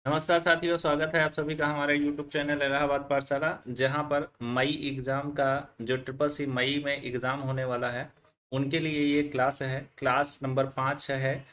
नमस्कार साथियों, स्वागत है आप सभी का हमारे YouTube चैनल इलाहाबाद पाठशाला। जहां पर मई एग्ज़ाम का जो ट्रिपल सी मई में एग्ज़ाम होने वाला है उनके लिए ये क्लास है। क्लास नंबर 5 है।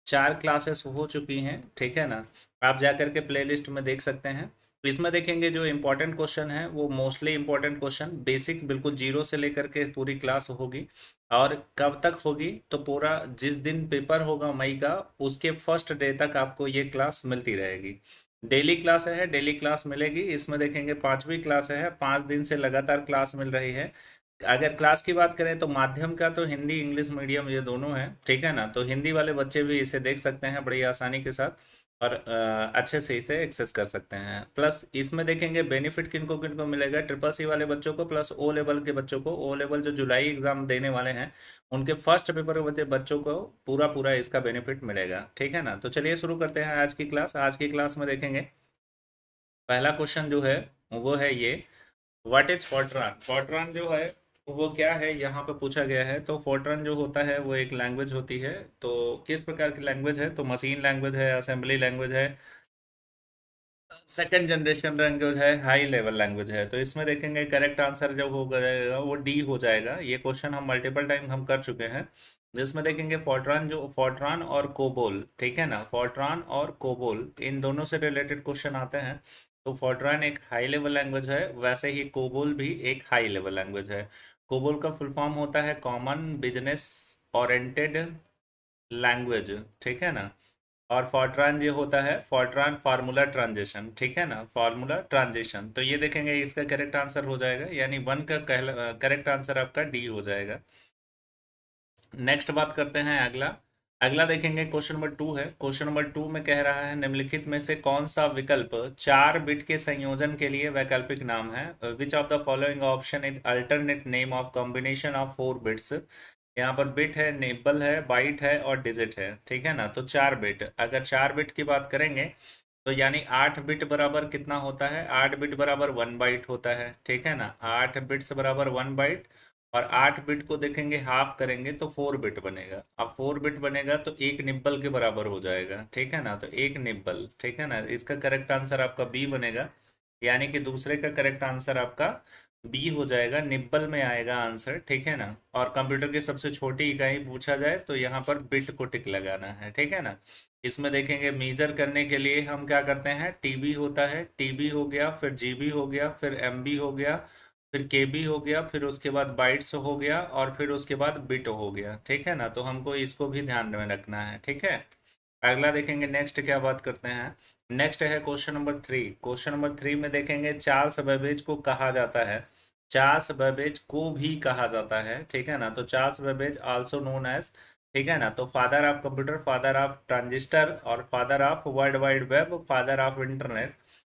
4 क्लासेस हो चुकी हैं, ठीक है ना। आप जा कर के प्लेलिस्ट में देख सकते हैं। तो इसमें देखेंगे जो इम्पोर्टेंट क्वेश्चन है वो मोस्टली इम्पोर्टेंट क्वेश्चन बेसिक बिल्कुल जीरो से लेकर के पूरी क्लास होगी। और कब तक होगी तो पूरा जिस दिन पेपर होगा मई का उसके फर्स्ट डे तक आपको ये क्लास मिलती रहेगी। डेली क्लास है, डेली क्लास मिलेगी। इसमें देखेंगे 5वीं क्लास है, 5 दिन से लगातार क्लास मिल रही है। अगर क्लास की बात करें तो माध्यम का तो हिंदी इंग्लिश मीडियम ये दोनों है, ठीक है ना। तो हिंदी वाले बच्चे भी इसे देख सकते हैं बड़ी आसानी के साथ और अच्छे से इसे एक्सेस कर सकते हैं। प्लस इसमें देखेंगे बेनिफिट किनको किनको मिलेगा। ट्रिपल सी वाले बच्चों को प्लस ओ लेवल के बच्चों को, ओ लेवल जो जुलाई एग्जाम देने वाले हैं उनके फर्स्ट पेपर के बच्चों को पूरा पूरा इसका बेनिफिट मिलेगा, ठीक है ना। तो चलिए शुरू करते हैं आज की क्लास। आज की क्लास में देखेंगे पहला क्वेश्चन जो है वो है ये, व्हाट इज फोर्ट्रान। फोर्ट्रान जो है वो क्या है यहाँ पे पूछा गया है। तो फोर्ट्रान जो होता है वो एक लैंग्वेज होती है। तो किस प्रकार की लैंग्वेज है, तो मशीन लैंग्वेज है, असेंबली लैंग्वेज है, सेकंड जनरेशन लैंग्वेज है, हाई लेवल लैंग्वेज है। तो इसमें देखेंगे करेक्ट आंसर जो हो जाएगा वो डी हो जाएगा। ये क्वेश्चन हम मल्टीपल टाइम हम कर चुके हैं। जिसमें देखेंगे फोर्ट्रान जो फोर्ट्रान और कोबोल, ठीक है ना, फोर्ट्रान और कोबोल इन दोनों से रिलेटेड क्वेश्चन आते हैं। तो फोर्ट्रान एक हाई लेवल लैंग्वेज है, वैसे ही कोबोल भी एक हाई लेवल लैंग्वेज है। कोबोल का फुल फॉर्म होता है कॉमन बिजनेस ओरिएंटेड लैंग्वेज, ठीक है ना। और फॉर्ट्रान ये होता है फॉर्ट्रान फार्मूला ट्रांजिशन, ठीक है ना, फार्मूला ट्रांजिशन। तो ये देखेंगे इसका करेक्ट आंसर हो जाएगा, यानी वन का करेक्ट आंसर आपका डी हो जाएगा। नेक्स्ट बात करते हैं अगला। अगला देखेंगे क्वेश्चन नंबर 2 है। क्वेश्चन नंबर 2 में कह रहा है निम्नलिखित में से कौन सा विकल्प 4 बिट के संयोजन के लिए वैकल्पिक नाम है। Which of the following option is alternate name of combination of 4 bits. यहाँ पर बिट है, निबल है, बाइट है और डिजिट है, ठीक है ना। तो 4 बिट, अगर 4 बिट की बात करेंगे तो यानी 8 बिट बराबर कितना होता है, 8 बिट बराबर 1 बाइट होता है, ठीक है ना। 8 बिट्स बराबर 1 बाइट। और 8 बिट को देखेंगे हाफ करेंगे तो 4 बिट बनेगा। अब 4 बिट बनेगा तो एक निब्बल के बराबर हो जाएगा, ठीक है ना। तो एक निब्बल, ठीक है ना। इसका करेक्ट आंसर आपका बी बनेगा, यानी कि दूसरे का करेक्ट आंसर आपका बी हो जाएगा, निब्बल में आएगा आंसर, ठीक है ना। और कंप्यूटर की सबसे छोटी इकाई पूछा जाए तो यहाँ पर बिट को टिक लगाना है, ठीक है ना। इसमें देखेंगे मेजर करने के लिए हम क्या करते हैं, टीबी होता है, टीबी हो गया, फिर जीबी हो गया, फिर एमबी हो गया, फिर केबी हो गया, फिर उसके बाद बाइट्स हो गया और फिर उसके बाद बिट हो गया, ठीक है ना। तो हमको इसको भी ध्यान में रखना है, ठीक है। अगला देखेंगे नेक्स्ट क्या बात करते हैं। नेक्स्ट है क्वेश्चन नंबर 3। क्वेश्चन नंबर 3 में देखेंगे चार्ल्स बेबेज को कहा जाता है, चार्ल्स बेबेज को भी कहा जाता है, ठीक है ना। तो Charles Babbage also known as, ठीक है ना। तो father of computer, father of transistor और father of world wide web, father of internet.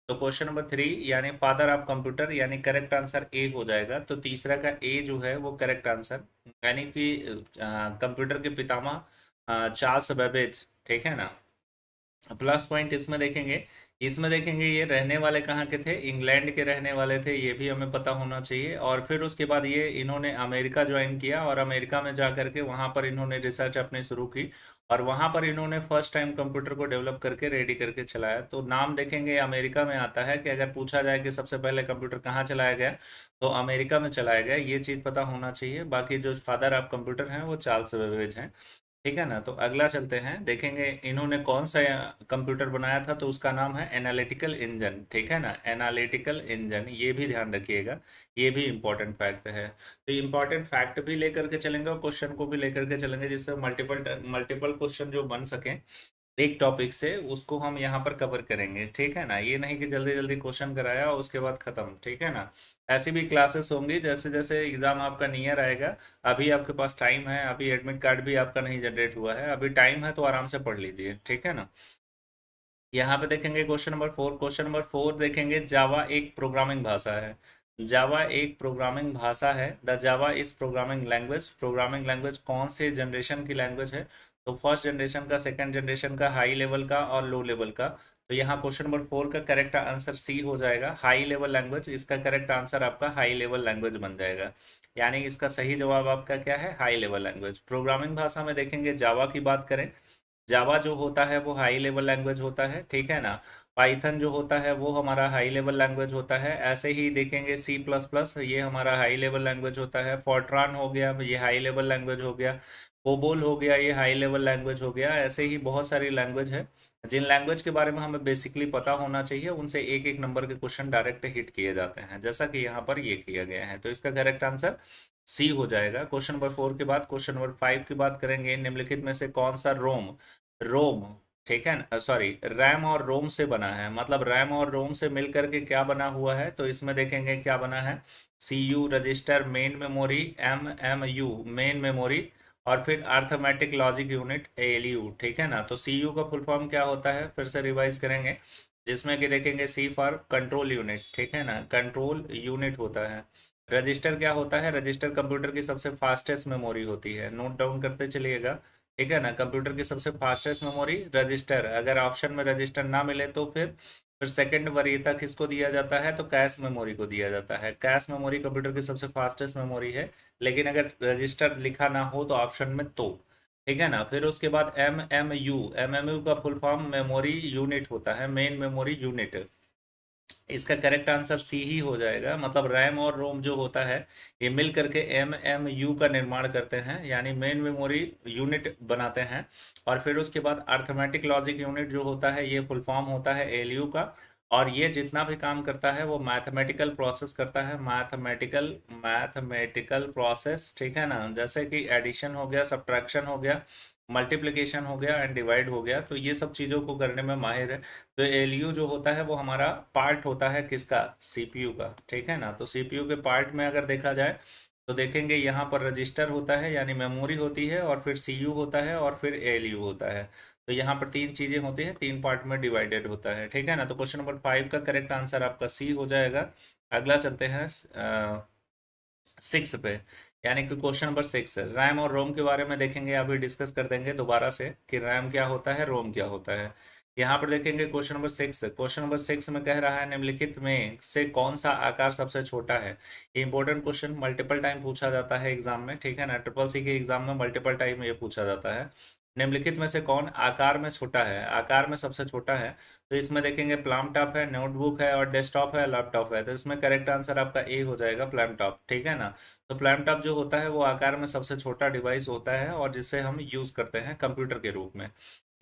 तो क्वेश्चन नंबर 3 यानी फादर ऑफ कंप्यूटर, यानी करेक्ट आंसर ए हो जाएगा। तो तीसरा का ए जो है वो करेक्ट आंसर, यानी कि कंप्यूटर के पितामह चार्ल्स बेबेज, ठीक है ना। प्लस पॉइंट इसमें देखेंगे, इसमें देखेंगे ये रहने वाले कहाँ के थे, इंग्लैंड के रहने वाले थे, ये भी हमें पता होना चाहिए। और फिर उसके बाद ये इन्होंने अमेरिका ज्वाइन किया और अमेरिका में जा करके वहाँ पर इन्होंने रिसर्च अपनी शुरू की और वहाँ पर इन्होंने फर्स्ट टाइम कंप्यूटर को डेवलप करके रेडी करके चलाया। तो नाम देखेंगे अमेरिका में आता है कि अगर पूछा जाए कि सबसे पहले कंप्यूटर कहाँ चलाया गया तो अमेरिका में चलाया गया, ये चीज़ पता होना चाहिए। बाकी जो फादर ऑफ कंप्यूटर हैं वो चार्ल्स बेबेज हैं, ठीक है ना। तो अगला चलते हैं, देखेंगे इन्होंने कौन सा कंप्यूटर बनाया था। तो उसका नाम है एनालिटिकल इंजन, ठीक है ना, एनालिटिकल इंजन, ये भी ध्यान रखिएगा, ये भी इंपॉर्टेंट फैक्ट है। तो इंपॉर्टेंट फैक्ट भी लेकर के चलेंगे और क्वेश्चन को भी लेकर के चलेंगे, जिससे मल्टीपल मल्टीपल क्वेश्चन जो बन सकें एक टॉपिक से उसको हम यहाँ पर कवर करेंगे, ठीक है ना। ये नहीं कि जल्दी जल्दी क्वेश्चन कराया और उसके बाद खत्म, ठीक है ना। ऐसी भी क्लासेस होंगी जैसे जैसे एग्जाम आपका नियर आएगा। अभी आपके पास टाइम है, अभी एडमिट कार्ड भी आपका नहीं जनरेट हुआ है, अभी टाइम है तो आराम से पढ़ लीजिए, ठीक है ना। यहाँ पे देखेंगे क्वेश्चन नंबर 4। क्वेश्चन नंबर 4 देखेंगे जावा एक प्रोग्रामिंग भाषा है। जावा एक प्रोग्रामिंग भाषा है। द जावा इस प्रोग्रामिंग लैंग्वेज, प्रोग्रामिंग लैंग्वेज कौन से जनरेशन की लैंग्वेज है। तो फर्स्ट जनरेशन का, सेकंड जनरेशन का, हाई लेवल का और लो लेवल का। तो यहाँ क्वेश्चन नंबर 4 का करेक्ट आंसर सी हो जाएगा, हाई लेवल लैंग्वेज। इसका करेक्ट आंसर आपका हाई लेवल लैंग्वेज बन जाएगा, यानी इसका सही जवाब आपका क्या है, हाई लेवल लैंग्वेज। प्रोग्रामिंग भाषा में देखेंगे जावा की बात करें जावा जो होता है वो हाई लेवल लैंग्वेज होता है, ठीक है ना। पाइथन जो होता है वो हमारा हाई लेवल लैंग्वेज होता है। ऐसे ही देखेंगे सी प्लस प्लस, ये हमारा हाई लेवल लैंग्वेज होता है। फॉर्ट्रान हो गया, ये हाई लेवल लैंग्वेज हो गया। कोबोल हो गया, ये हाई लेवल लैंग्वेज हो गया। ऐसे ही बहुत सारी लैंग्वेज है। जिन लैंग्वेज के बारे में हमें बेसिकली पता होना चाहिए, उनसे एक एक नंबर के क्वेश्चन डायरेक्ट हिट किए जाते हैं, जैसा कि यहाँ पर ये किया गया है। तो इसका करेक्ट आंसर सी हो जाएगा। क्वेश्चन नंबर 4 के बाद क्वेश्चन नंबर 5 की बात करेंगे। निम्नलिखित में से कौन सा रोम रोम ठीक है ना, सॉरी, रैम और रोम से बना है। मतलब रैम और रोम से मिलकर के क्या बना हुआ है, तो इसमें देखेंगे क्या बना है। CU register, main memory, MMU main memory, और फिर अर्थमेटिक लॉजिक यूनिट एएलयू, ठीक है ना। तो सीयू का फुल फॉर्म क्या होता है, फिर से रिवाइज करेंगे। जिसमें कि देखेंगे सी फॉर कंट्रोल यूनिट, ठीक है ना, कंट्रोल यूनिट होता है। रजिस्टर क्या होता है, रजिस्टर कंप्यूटर की सबसे फास्टेस्ट मेमोरी होती है, नोट डाउन करते चलिएगा, ठीक है ना। कंप्यूटर की सबसे फास्टेस्ट मेमोरी रजिस्टर। अगर ऑप्शन में रजिस्टर ना मिले तो फिर सेकंड वरीयता किसको दिया जाता है, तो कैश मेमोरी को दिया जाता है। कैश मेमोरी कंप्यूटर की सबसे फास्टेस्ट मेमोरी है, लेकिन अगर रजिस्टर लिखा ना हो तो ऑप्शन में तो, ठीक है ना। फिर उसके बाद एम एम यू का फुल फॉर्म मेमोरी यूनिट होता है, मेन मेमोरी यूनिट। इसका करेक्ट आंसर सी ही हो जाएगा। मतलब रैम और रोम जो होता है, ये मिल करके एमएमयू का निर्माण करते हैं, यानी मेन मेमोरी यूनिट बनाते हैं। और फिर उसके बाद अर्थमेटिक लॉजिक यूनिट जो होता है, ये फुल फॉर्म होता है एलयू का। और ये जितना भी काम करता है वो मैथमेटिकल प्रोसेस करता है, मैथमेटिकल मैथमेटिकल प्रोसेस, ठीक है ना। जैसे कि एडिशन हो गया, सब्ट्रैक्शन हो गया, मल्टीप्लिकेशन हो गया एंड डिवाइड हो गया, तो ये सब चीज़ों को करने में माहिर है। तो एलयू जो होता है वो हमारा पार्ट होता है किसका, सीपीयू का, ठीक है ना। तो सीपीयू के पार्ट में अगर देखा जाए तो देखेंगे यहाँ पर रजिस्टर होता है यानी मेमोरी होती है, और फिर सीयू होता है, और फिर एलयू होता है। तो यहाँ पर तीन चीजें होती हैं, तीन पार्ट में डिवाइडेड होता है, ठीक है ना। तो क्वेश्चन नंबर 5 का करेक्ट आंसर आपका सी हो जाएगा। अगला चलते हैं 6 पे, यानी कि क्वेश्चन नंबर 6 रैम और रोम के बारे में देखेंगे, अभी डिस्कस कर देंगे दोबारा से कि रैम क्या होता है, रोम क्या होता है। यहाँ पर देखेंगे क्वेश्चन नंबर 6, क्वेश्चन नंबर 6 में कह रहा है निम्नलिखित में से कौन सा आकार सबसे छोटा है। ये इंपॉर्टेंट क्वेश्चन मल्टीपल टाइम पूछा जाता है एग्जाम में, ठीक है ना। ट्रिपल सी के एग्जाम में मल्टीपल टाइम ये पूछा जाता है। निम्नलिखित में से कौन आकार में छोटा है, आकार में सबसे छोटा है। तो इसमें देखेंगे प्लाम टॉप है, नोटबुक है, और डेस्कटॉप है, लैपटॉप है। तो इसमें करेक्ट आंसर आपका ए हो जाएगा, प्लाम टॉप, ठीक है ना। तो प्लाम टॉप जो होता है वो आकार में सबसे छोटा डिवाइस होता है, और जिसे हम यूज करते हैं कंप्यूटर के रूप में,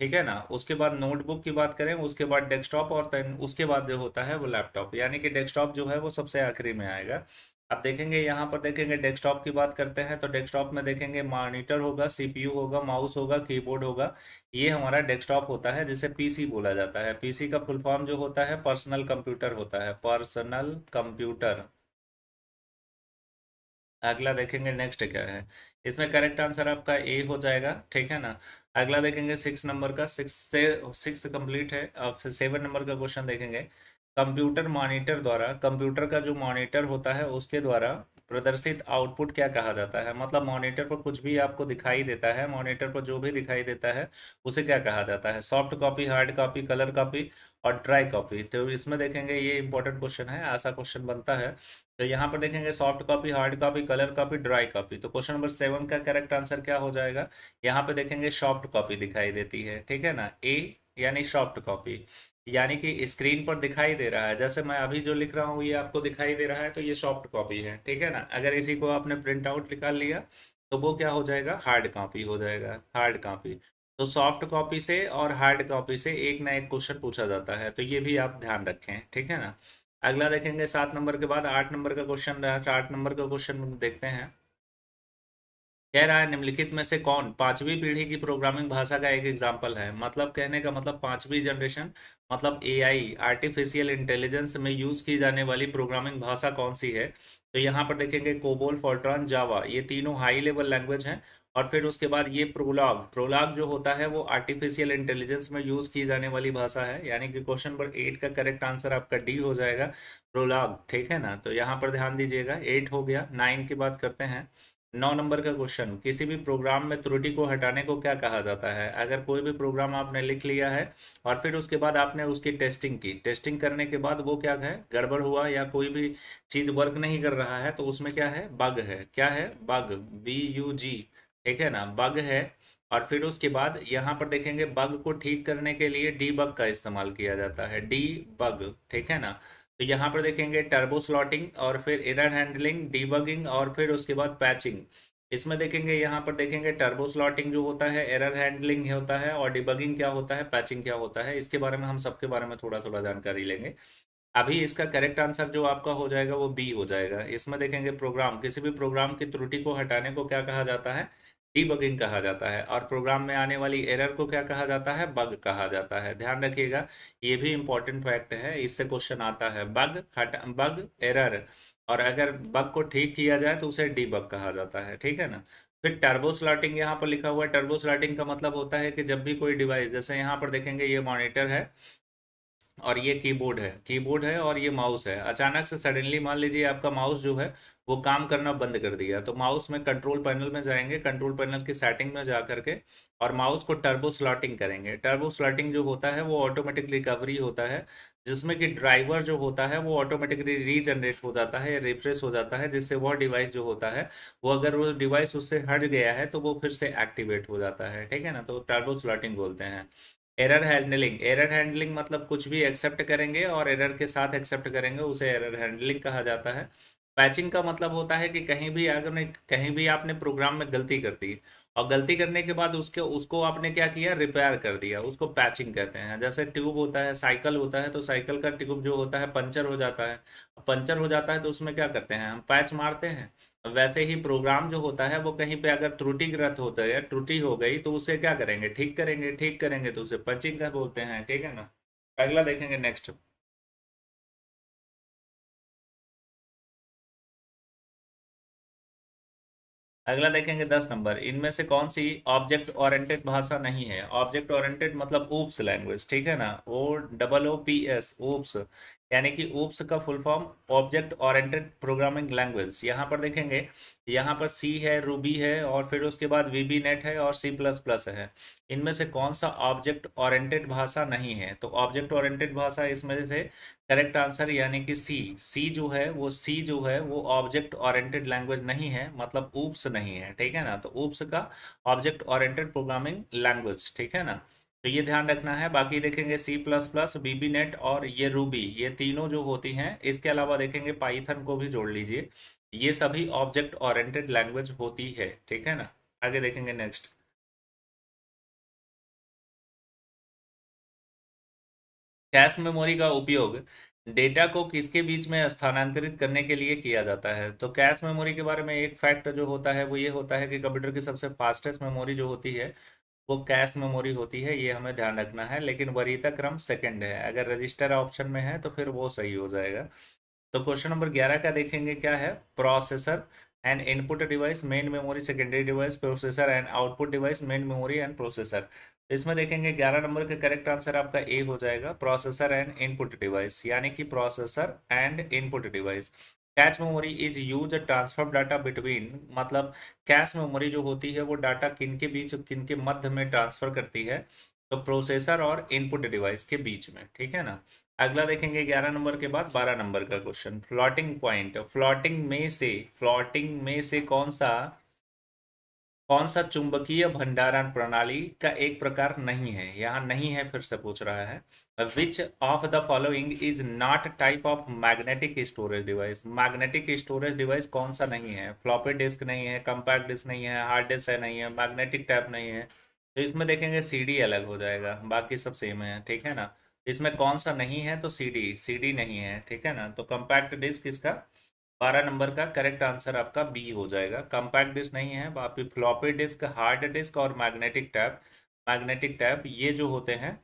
ठीक है ना। उसके बाद नोटबुक की बात करें, उसके बाद डेस्कटॉप, और उसके बाद जो होता है वो लैपटॉप, यानी कि डेस्कटॉप जो है वो सबसे आखिरी में आएगा। अब देखेंगे यहाँ पर, देखेंगे डेस्कटॉप की बात करते हैं, तो डेस्कटॉप में देखेंगे मॉनिटर होगा, सीपीयू होगा, माउस होगा, कीबोर्ड होगा। ये हमारा डेस्कटॉप होता है, जिसे पीसी बोला जाता है। पीसी का फुल फॉर्म जो होता है पर्सनल कंप्यूटर होता है, पर्सनल कंप्यूटर। अगला देखेंगे नेक्स्ट क्या है। इसमें करेक्ट आंसर आपका ए हो जाएगा, ठीक है ना। अगला देखेंगे 6 नंबर का, 6 कंप्लीट है। अब 7 नंबर का क्वेश्चन देखेंगे। कंप्यूटर मॉनिटर द्वारा, कंप्यूटर का जो मॉनिटर होता है उसके द्वारा प्रदर्शित आउटपुट क्या कहा जाता है। मतलब मॉनिटर पर कुछ भी आपको दिखाई देता है, मॉनिटर पर जो भी दिखाई देता है उसे क्या कहा जाता है। Soft copy, hard copy, colour copy, और ड्राई कॉपी। तो इसमें देखेंगे, ये इंपॉर्टेंट क्वेश्चन है, ऐसा क्वेश्चन बनता है। तो यहाँ पर देखेंगे soft copy, hard copy, colour copy, dry copy. तो क्वेश्चन नंबर 7 का करेक्ट आंसर क्या हो जाएगा। यहाँ पे देखेंगे सॉफ्ट कॉपी दिखाई देती है, ठीक है ना, ए, यानी सॉफ्ट कॉपी। यानी कि स्क्रीन पर दिखाई दे रहा है, जैसे मैं अभी जो लिख रहा हूँ ये आपको दिखाई दे रहा है, तो ये सॉफ्ट कॉपी है, ठीक है ना। अगर इसी को आपने प्रिंट आउट निकाल लिया तो वो क्या हो जाएगा, हार्ड कॉपी हो जाएगा, हार्ड कॉपी। तो सॉफ्ट कॉपी से और हार्ड कॉपी से एक ना एक क्वेश्चन पूछा जाता है, तो ये भी आप ध्यान रखें, ठीक है ना। अगला देखेंगे 7 नंबर के बाद 8 नंबर का क्वेश्चन रहा। 8 नंबर का क्वेश्चन देखते हैं। कह रहा है निम्नलिखित में से कौन पांचवी पीढ़ी की प्रोग्रामिंग भाषा का एक एग्जाम्पल है। मतलब कहने का मतलब पांचवी जनरेशन, मतलब एआई, आर्टिफिशियल इंटेलिजेंस में यूज की जाने वाली प्रोग्रामिंग भाषा कौन सी है। तो यहाँ पर देखेंगे कोबोल, फोर्ट्रॉन, जावा, ये तीनों हाई लेवल लैंग्वेज हैं। और फिर उसके बाद ये प्रोलॉग, प्रोलॉग जो होता है वो आर्टिफिशियल इंटेलिजेंस में यूज की जाने वाली भाषा है, यानी कि क्वेश्चन नंबर 8 का करेक्ट आंसर आपका डी हो जाएगा, प्रोलॉग, ठीक है ना। तो यहाँ पर ध्यान दीजिएगा, 8 हो गया। 9 की बात करते हैं। 9 नंबर का क्वेश्चन, किसी भी प्रोग्राम में त्रुटि को हटाने को क्या कहा जाता है। अगर कोई भी प्रोग्राम आपने लिख लिया है और फिर उसके बाद आपने उसकी टेस्टिंग की, टेस्टिंग करने के बाद वो क्या है, गड़बड़ हुआ या कोई भी चीज़ वर्क नहीं कर रहा है, तो उसमें क्या है, बग है। क्या है, बग, BUG, ठीक है ना, बग है। और फिर उसके बाद यहाँ पर देखेंगे बग को ठीक करने के लिए डी बग का इस्तेमाल किया जाता है, डी बग, ठीक है ना। तो यहाँ पर देखेंगे टर्बो स्लॉटिंग और फिर एरर हैंडलिंग, डीबगिंग और फिर उसके बाद पैचिंग। इसमें देखेंगे यहाँ पर देखेंगे टर्बो स्लॉटिंग जो होता है, एरर हैंडलिंग होता है, और डिबगिंग क्या होता है, पैचिंग क्या होता है, इसके बारे में हम सबके बारे में थोड़ा थोड़ा जानकारी लेंगे। अभी इसका करेक्ट आंसर जो आपका हो जाएगा वो बी हो जाएगा। इसमें देखेंगे प्रोग्राम, किसी भी प्रोग्राम की त्रुटि को हटाने को क्या कहा जाता है, डीबगिंग कहा जाता है। और प्रोग्राम में आने वाली एरर को क्या कहा जाता है, बग कहा जाता है। ध्यान रखिएगा, ये भी इंपॉर्टेंट फैक्ट है, इससे क्वेश्चन आता है। बग हटा, बग एरर, और अगर बग को ठीक किया जाए तो उसे डीबग कहा जाता है, ठीक है ना। फिर टर्बो स्लॉटिंग यहाँ पर लिखा हुआ है। टर्बो स्लॉटिंग का मतलब होता है कि जब भी कोई डिवाइस, जैसे यहाँ पर देखेंगे ये मॉनिटर है और ये कीबोर्ड है और ये माउस है, अचानक से सडनली मान लीजिए आपका माउस जो है वो काम करना बंद कर दिया, तो माउस में कंट्रोल पैनल में जाएंगे, कंट्रोल पैनल की सेटिंग में जा करके और माउस को टर्बो स्लॉटिंग करेंगे। टर्बो स्लॉटिंग जो होता है वो ऑटोमेटिक रिकवरी होता है, जिसमें कि ड्राइवर जो होता है वो ऑटोमेटिकली रीजनरेट हो जाता है या रिफ्रेश हो जाता है, जिससे वह डिवाइस जो होता है वो, अगर वो डिवाइस उससे हट गया है तो वो फिर से एक्टिवेट हो जाता है, ठीक है ना। तो टर्बो स्लॉटिंग बोलते हैं। एरर हैंडलिंग मतलब कुछ भी एक्सेप्ट करेंगे और एरर के साथ एक्सेप्ट करेंगे, उसे एरर हैंडलिंग कहा जाता है। पैचिंग का मतलब होता है कि कहीं भी आपने प्रोग्राम में गलती कर दी, और गलती करने के बाद उसके उसको आपने क्या किया, रिपेयर कर दिया, उसको पैचिंग कहते हैं। जैसे ट्यूब होता है, साइकिल होता है, तो साइकिल का ट्यूब जो होता है पंचर हो जाता है, पंचर हो जाता है तो उसमें क्या करते हैं, हम पैच मारते हैं। वैसे ही प्रोग्राम जो होता है वो कहीं पे अगर त्रुटिग्रस्त होता है, त्रुटि हो गई, तो उसे क्या करेंगे, ठीक करेंगे तो उसे पंचिंग का बोलते हैं, ठीक है ना। अगला देखेंगे नेक्स्ट। अगला देखेंगे 10 नंबर, इनमें से कौन सी ऑब्जेक्ट ओरिएंटेड भाषा नहीं है। ऑब्जेक्ट ओरिएंटेड मतलब ओप्स लैंग्वेज, ठीक है ना, OOPS, ओप्स, यानी कि ओप्स का full form object oriented programming language. यहाँ पर देखेंगे, यहाँ पर सी है, रूबी है, और फिर उसके बाद वीबी नेट है और C++ है। इनमें से कौन सा ऑब्जेक्ट ओरिएंटेड भाषा नहीं है, तो ऑब्जेक्ट ओरिएंटेड भाषा इसमें से करेक्ट आंसर यानी कि सी जो है वो ऑब्जेक्ट ओरिएंटेड लैंग्वेज नहीं है, मतलब ऊप्स नहीं है, ठीक है ना। तो ऊप्स का ऑब्जेक्ट ओरिएंटेड प्रोग्रामिंग लैंग्वेज, ठीक है ना। तो ये ध्यान रखना है। बाकी देखेंगे C++, बीबी नेट और ये रूबी, ये तीनों जो होती हैं, इसके अलावा देखेंगे पाइथन को भी जोड़ लीजिए, ये सभी ऑब्जेक्ट ओरिएंटेड लैंग्वेज होती है, ठीक है ना। आगे देखेंगे नेक्स्ट। कैश मेमोरी का उपयोग डेटा को किसके बीच में स्थानांतरित करने के लिए किया जाता है। तो कैश मेमोरी के बारे में एक फैक्ट जो होता है वो ये होता है कि कंप्यूटर की सबसे फास्टेस्ट मेमोरी जो होती है वो कैश मेमोरी होती है, ये हमें ध्यान रखना है। लेकिन वरीयता क्रम सेकंड है, अगर रजिस्टर ऑप्शन में है तो फिर वो सही हो जाएगा। तो क्वेश्चन नंबर 11 का देखेंगे क्या है, processor and input device, main memory secondary device, processor and output device, main memory and processor. तो इसमें देखेंगे 11 नंबर का करेक्ट आंसर आपका ए हो जाएगा, प्रोसेसर एंड इनपुट डिवाइस, यानी कि processor and input device. Cache memory is use transfer data between, मतलब कैश मेमोरी जो होती है वो डाटा किन के बीच, किन के मध्य में ट्रांसफर करती है, तो प्रोसेसर और इनपुट डिवाइस के बीच में, ठीक है ना। अगला देखेंगे 11 नंबर के बाद 12 नंबर का क्वेश्चन, फ्लोटिंग पॉइंट। फ्लोटिंग में से कौन सा चुंबकीय भंडारण प्रणाली का एक प्रकार नहीं है, यहाँ नहीं है फिर से पूछ रहा है। Which of the following is not type of magnetic storage device. Magnetic storage device कौन सा नहीं है, फ्लॉपी डिस्क नहीं है, कंपैक्ट डिस्क नहीं है, हार्ड डिस्क है नहीं है, मैग्नेटिक टैप नहीं है। तो इसमें देखेंगे सीडी अलग हो जाएगा, बाकी सब सेम है, ठीक है ना। इसमें कौन सा नहीं है, तो सीडी, सीडी नहीं है, ठीक है ना। तो कंपैक्ट डिस्क इसका 12 नंबर का करेक्ट आंसर आपका बी हो जाएगा। कंपैक्ट डिस्क नहीं है, बाकी फ्लॉपी डिस्क, हार्ड डिस्क और मैग्नेटिक टैप ये जो होते हैं,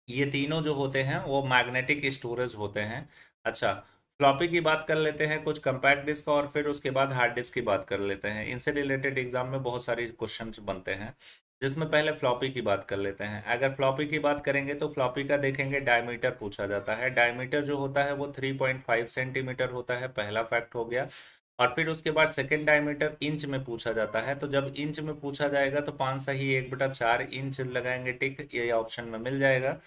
ये तीनों जो होते हैं वो मैग्नेटिक स्टोरेज होते हैं। अच्छा, फ्लॉपी की बात कर लेते हैं, कुछ कंपैक्ट डिस्क, और फिर उसके बाद हार्ड डिस्क की बात कर लेते हैं। इनसे रिलेटेड एग्जाम में बहुत सारी क्वेश्चंस बनते हैं, जिसमें पहले फ्लॉपी की बात कर लेते हैं। अगर फ्लॉपी की बात करेंगे तो फ्लॉपी का देखेंगे डायमीटर पूछा जाता है। डायमीटर जो होता है वो 3.5 सेंटीमीटर होता है, पहला फैक्ट हो गया। और फिर उसके बाद सेकेंड डायमीटर इंच में पूछा जाता है, तो जब इंच में पूछा जाएगा तो 5 सही 1/4 इंच लगाएंगे, टिक, ये ऑप्शन में मिल जाएगा।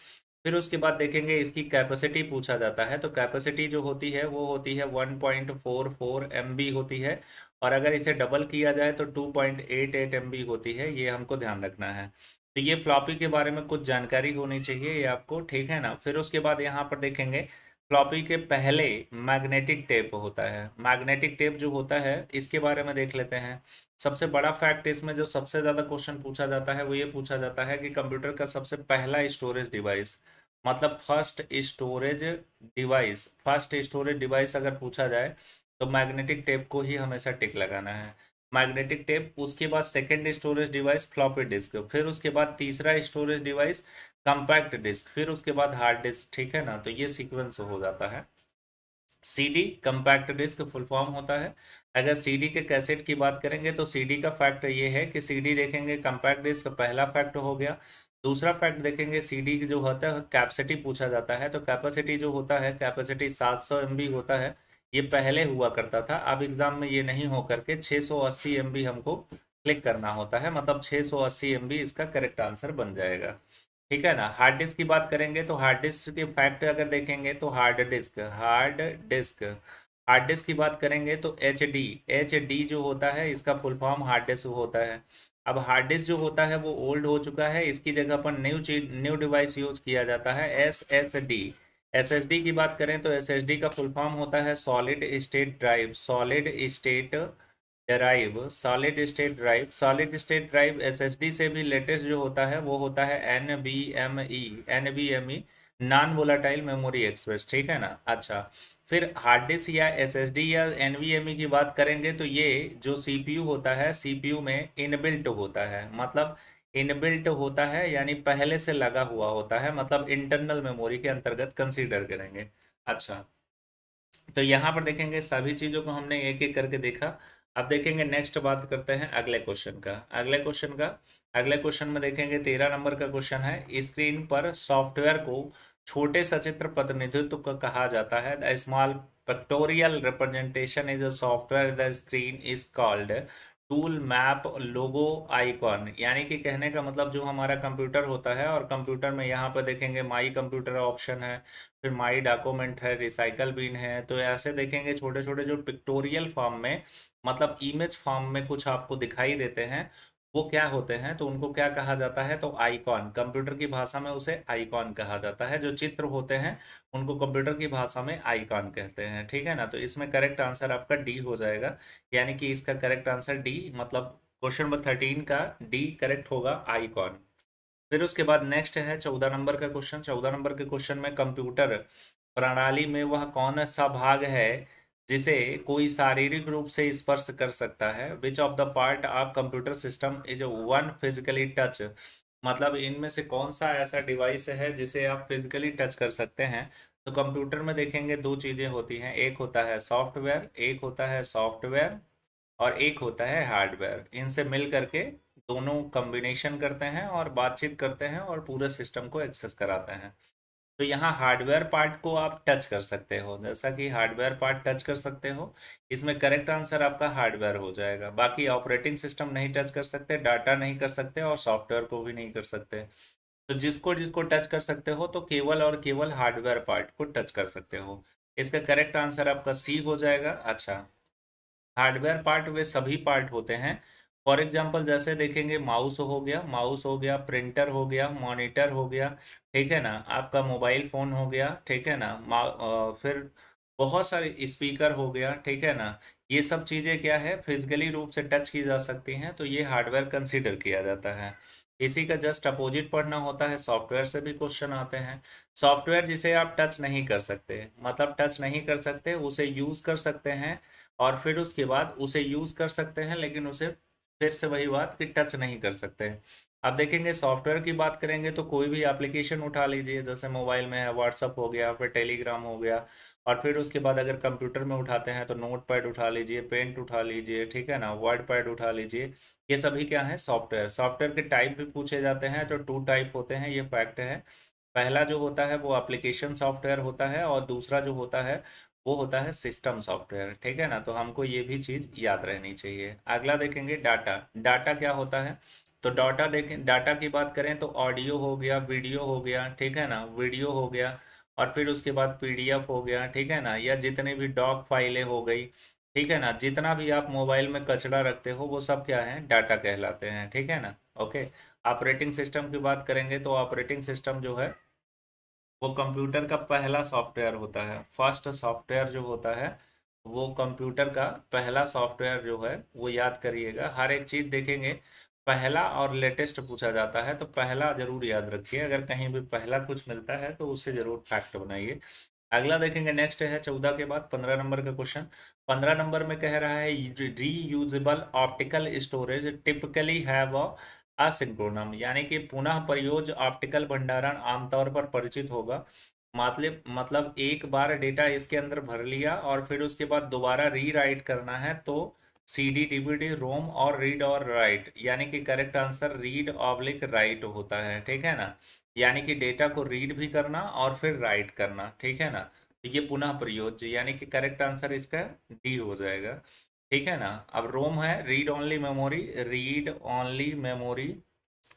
फिर उसके बाद देखेंगे इसकी कैपेसिटी पूछा जाता है, तो कैपेसिटी जो होती है वो होती है 1.44 MB होती है, और अगर इसे डबल किया जाए तो 2.88 MB होती है, ये हमको ध्यान रखना है। तो ये फ्लॉपी के बारे में कुछ जानकारी होनी चाहिए ये आपको, ठीक है ना। फिर उसके बाद यहाँ पर देखेंगे फ्लॉपी के पहले मैग्नेटिक टेप होता है। मैग्नेटिक टेप जो होता है इसके बारे में देख लेते हैं। सबसे बड़ा फैक्ट इसमें जो सबसे ज़्यादा क्वेश्चन पूछा जाता है वो ये पूछा जाता है कि कंप्यूटर का सबसे पहला स्टोरेज डिवाइस, मतलब फर्स्ट स्टोरेज डिवाइस अगर पूछा जाए तो मैग्नेटिक टेप को ही हमेशा टिक लगाना है। मैग्नेटिक टेप, उसके बाद second storage device floppy disk, फिर उसके बाद तीसरा स्टोरेज डिवाइस कंपैक्ट डिस्क, फिर उसके बाद हार्ड डिस्क, ठीक है ना। तो ये सीक्वेंस हो जाता है। CD compact disc full form होता है। अगर सीडी के कैसेट की बात करेंगे तो सीडी का फैक्ट ये है कि सीडी देखेंगे कंपैक्ट डिस्क पहला फैक्ट हो गया। दूसरा फैक्ट देखेंगे सीडी की जो होता है कैपेसिटी पूछा जाता है, तो कैपेसिटी जो होता है कैपेसिटी 700 MB होता है। ये पहले हुआ करता था, अब एग्जाम में ये नहीं हो करके 680 MB हमको क्लिक करना होता है, मतलब 680 MB इसका करेक्ट आंसर बन जाएगा, ठीक है ना। हार्ड डिस्क की बात करेंगे तो हार्ड डिस्क के फैक्ट अगर देखेंगे तो हार्ड डिस्क की बात करेंगे तो एच डी जो होता है इसका फुल फॉर्म हार्ड डिस्क होता है। अब हार्ड डिस्क जो होता है वो ओल्ड हो चुका है, इसकी जगह पर न्यू चीज न्यू डिवाइस यूज किया जाता है एस एस डी की बात करें तो एस एस डी का फुल फॉर्म होता है सॉलिड स्टेट ड्राइव। एसएसडी से भी लेटेस्ट जो होता है वो होता है NVMe, non volatile memory express, ठीक है ना। अच्छा, फिर हार्ड डिस्क या एसएसडी या एनवीएमई की बात करेंगे तो ये जो सीपीयू होता है सीपीयू में इनबिल्ट होता है, मतलब इनबिल्ट होता है यानी पहले से लगा हुआ होता है, मतलब इंटरनल मेमोरी के अंतर्गत कंसीडर करेंगे। अच्छा, तो यहाँ पर देखेंगे सभी चीजों को हमने एक एक करके देखा। अब देखेंगे नेक्स्ट बात करते हैं अगले क्वेश्चन में देखेंगे 13 नंबर का क्वेश्चन है। स्क्रीन पर सॉफ्टवेयर को छोटे सचित्र प्रतिनिधित्व को कहा जाता है। The small pictorial representation is a software, the screen is called tool map logo icon. यानी कि कहने का मतलब जो हमारा कंप्यूटर होता है, और कंप्यूटर में यहाँ पर देखेंगे माई कंप्यूटर ऑप्शन है, फिर माई डॉक्यूमेंट है, रिसाइकल बिन है, तो ऐसे देखेंगे छोटे छोटे जो पिक्टोरियल फॉर्म में, मतलब इमेज फॉर्म में कुछ आपको दिखाई देते हैं, वो क्या होते हैं, तो उनको क्या कहा जाता है, तो आइकॉन। कंप्यूटर की भाषा में उसे आइकॉन कहा जाता है। जो चित्र होते हैं उनको कंप्यूटर की भाषा में आइकॉन कहते हैं, ठीक है ना। तो इसमें करेक्ट आंसर आपका डी हो जाएगा, यानी कि इसका करेक्ट आंसर डी, मतलब क्वेश्चन नंबर 13 का डी करेक्ट होगा, आइकॉन। फिर उसके बाद नेक्स्ट है 14 नंबर का क्वेश्चन। 14 नंबर के क्वेश्चन में कंप्यूटर प्रणाली में वह कौन सा भाग है जिसे कोई शारीरिक रूप से स्पर्श कर सकता है। Which of the part of computer system is one physically touch, मतलब इनमें से कौन सा ऐसा डिवाइस है जिसे आप फिजिकली टच कर सकते हैं। तो कंप्यूटर में देखेंगे दो चीजें होती हैं, एक होता है सॉफ्टवेयर और एक होता है हार्डवेयर। इनसे मिल करके दोनों कॉम्बिनेशन करते हैं और बातचीत करते हैं और पूरे सिस्टम को एक्सेस कराते हैं। तो यहाँ हार्डवेयर पार्ट को आप टच कर सकते हो, जैसा कि हार्डवेयर पार्ट टच कर सकते हो, इसमें करेक्ट आंसर आपका हार्डवेयर हो जाएगा। बाकी ऑपरेटिंग सिस्टम नहीं टच कर सकते, डाटा नहीं कर सकते और सॉफ्टवेयर को भी नहीं कर सकते। तो जिसको जिसको टच कर सकते हो तो केवल और केवल हार्डवेयर पार्ट को टच कर सकते हो। इसका करेक्ट आंसर आपका सी हो जाएगा। अच्छा, हार्डवेयर पार्ट वे सभी पार्ट होते हैं, फॉर एग्जांपल जैसे देखेंगे माउस हो गया, प्रिंटर हो गया, मॉनिटर हो गया, ठीक है ना, आपका मोबाइल फोन हो गया, ठीक है ना, फिर बहुत सारे स्पीकर हो गया, ठीक है ना। ये सब चीज़ें क्या है, फिजिकली रूप से टच की जा सकती हैं, तो ये हार्डवेयर कंसीडर किया जाता है। इसी का जस्ट अपोजिट पढ़ना होता है, सॉफ्टवेयर से भी क्वेश्चन आते हैं। सॉफ्टवेयर जिसे आप टच नहीं कर सकते, मतलब टच नहीं कर सकते, उसे यूज कर सकते हैं और फिर उसके बाद उसे यूज कर सकते हैं, लेकिन उसे फिर से वही बात कि टच नहीं कर सकते। अब देखेंगे सॉफ्टवेयर की बात करेंगे तो कोई भी एप्लीकेशन उठा लीजिए, जैसे मोबाइल में है व्हाट्सअप हो गया, फिर टेलीग्राम हो गया, और फिर उसके बाद अगर कंप्यूटर में उठाते हैं तो नोट पैड उठा लीजिए, पेंट उठा लीजिए, ठीक है ना, वर्ड पैड उठा लीजिए। ये सभी क्या है, सॉफ्टवेयर के टाइप भी पूछे जाते हैं, तो 2 टाइप होते हैं, ये फैक्ट है। पहला जो होता है वो एप्लीकेशन सॉफ्टवेयर होता है, और दूसरा जो होता है वो होता है सिस्टम सॉफ्टवेयर, ठीक है ना। तो हमको ये भी चीज याद रहनी चाहिए। अगला देखेंगे डाटा। डाटा क्या होता है, तो डाटा देखें, डाटा की बात करें तो ऑडियो हो गया, वीडियो हो गया, ठीक है ना, वीडियो हो गया, और फिर उसके बाद पीडीएफ हो गया, ठीक है ना, या जितने भी डॉक फाइलें हो गई, ठीक है ना, जितना भी आप मोबाइल में कचरा रखते हो वो सब क्या है, डाटा कहलाते हैं, ठीक है ना। ओके। ऑपरेटिंग सिस्टम की बात करेंगे तो ऑपरेटिंग सिस्टम जो है वो कंप्यूटर का पहला सॉफ्टवेयर होता है, फर्स्ट सॉफ्टवेयर जो होता है वो कंप्यूटर का पहला सॉफ्टवेयर जो है वो याद करिएगा। हर एक चीज़ देखेंगे पहला और लेटेस्ट पूछा जाता है, तो पहला जरूर याद रखिए, अगर कहीं भी पहला कुछ मिलता है तो उससे जरूर फैक्ट बनाइए। अगला देखेंगे, नेक्स्ट है 14 के बाद 15 नंबर का क्वेश्चन। 15 नंबर में कह रहा है reusable optical storage typically have a asynchronous, यानी कि पुनः प्रयोज्य ऑप्टिकल भंडारण आमतौर पर परिचित होगा। मतलब एक बार डेटा इसके अंदर भर लिया और फिर उसके बाद दोबारा री राइट करना है तो सीडी, डीवीडी, रोम और रीड और राइट, यानी कि correct answer read oblique right होता है, ठीक है ना। यानी कि डेटा को रीड भी करना और फिर राइट करना, ठीक है ना। तो ये पुनः प्रयोज्य, यानी कि करेक्ट आंसर इसका डी हो जाएगा, ठीक है ना। अब रोम है read only memory, read only memory,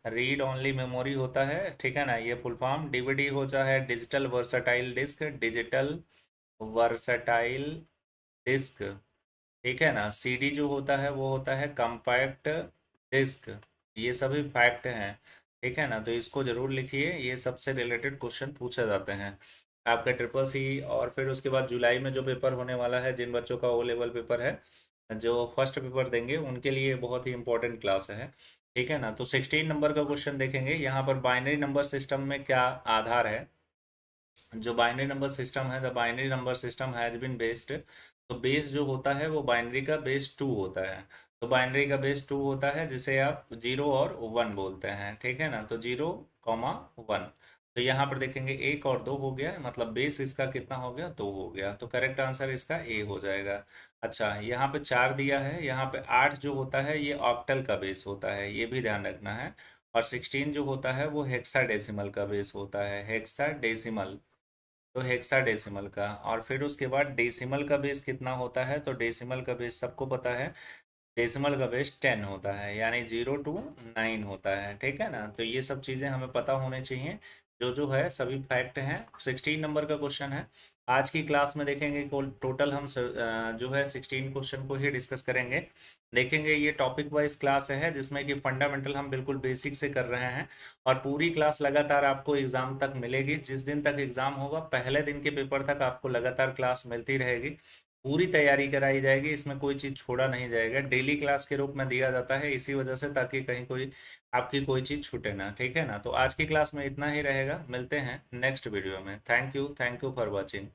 read only memory होता है, ठीक है ना, ये फुल फॉर्म। डीवीडी होता है digital versatile disc, digital versatile disc, ठीक है ना। सीडी जो होता है वो होता है कंपैक्ट डिस्क। ये सभी फैक्ट हैं, ठीक है ना, तो इसको जरूर लिखिए, ये सबसे रिलेटेड क्वेश्चन पूछे जाते हैं आपका ट्रिपल सी। और फिर उसके बाद जुलाई में जो पेपर होने वाला है, जिन बच्चों का ओ लेवल पेपर है, जो फर्स्ट पेपर देंगे उनके लिए बहुत ही इंपॉर्टेंट क्लास है, ठीक है ना। तो 16 नंबर का क्वेश्चन देखेंगे, यहाँ पर बाइनरी नंबर सिस्टम में क्या आधार है। जो बाइनरी नंबर सिस्टम है, the binary number system has been based, तो बेस जो होता है वो बाइनरी का बेस 2 होता है। तो बाइनरी का बेस 2 होता है जिसे आप 0 और 1 बोलते हैं, ठीक है ना। तो 0, 1, तो यहाँ पर देखेंगे 1 और 2 हो गया, मतलब बेस इसका कितना हो गया, 2 हो गया, तो करेक्ट आंसर इसका ए हो जाएगा। अच्छा, यहाँ पे 4 दिया है, यहाँ पे 8 जो होता है ये ऑक्टल का बेस होता है, ये भी ध्यान रखना है। और 16 जो होता है वो हेक्साडेसिमल का बेस होता है, हेक्साडेसिमल, तो हेक्साडेसिमल का। और फिर उसके बाद डेसिमल का बेस कितना होता है, तो डेसिमल का बेस सबको पता है, डेसिमल का बेस 10 होता है, यानी 0 to 9 होता है, ठीक है ना। तो ये सब चीज़ें हमें पता होने चाहिए, जो जो है सभी फैक्ट हैं। 16 नंबर का क्वेश्चन है। आज की क्लास में देखेंगे टोटल हम जो है 16 क्वेश्चन को ही डिस्कस करेंगे। देखेंगे ये टॉपिक वाइज क्लास है जिसमें कि फंडामेंटल हम बिल्कुल बेसिक से कर रहे हैं, और पूरी क्लास लगातार आपको एग्ज़ाम तक मिलेगी। जिस दिन तक एग्ज़ाम होगा पहले दिन के पेपर तक आपको लगातार क्लास मिलती रहेगी, पूरी तैयारी कराई जाएगी, इसमें कोई चीज़ छोड़ा नहीं जाएगा। डेली क्लास के रूप में दिया जाता है इसी वजह से, ताकि कहीं कोई आपकी कोई चीज़ छूटे ना, ठीक है ना। तो आज की क्लास में इतना ही रहेगा, मिलते हैं नेक्स्ट वीडियो में। Thank you for watching.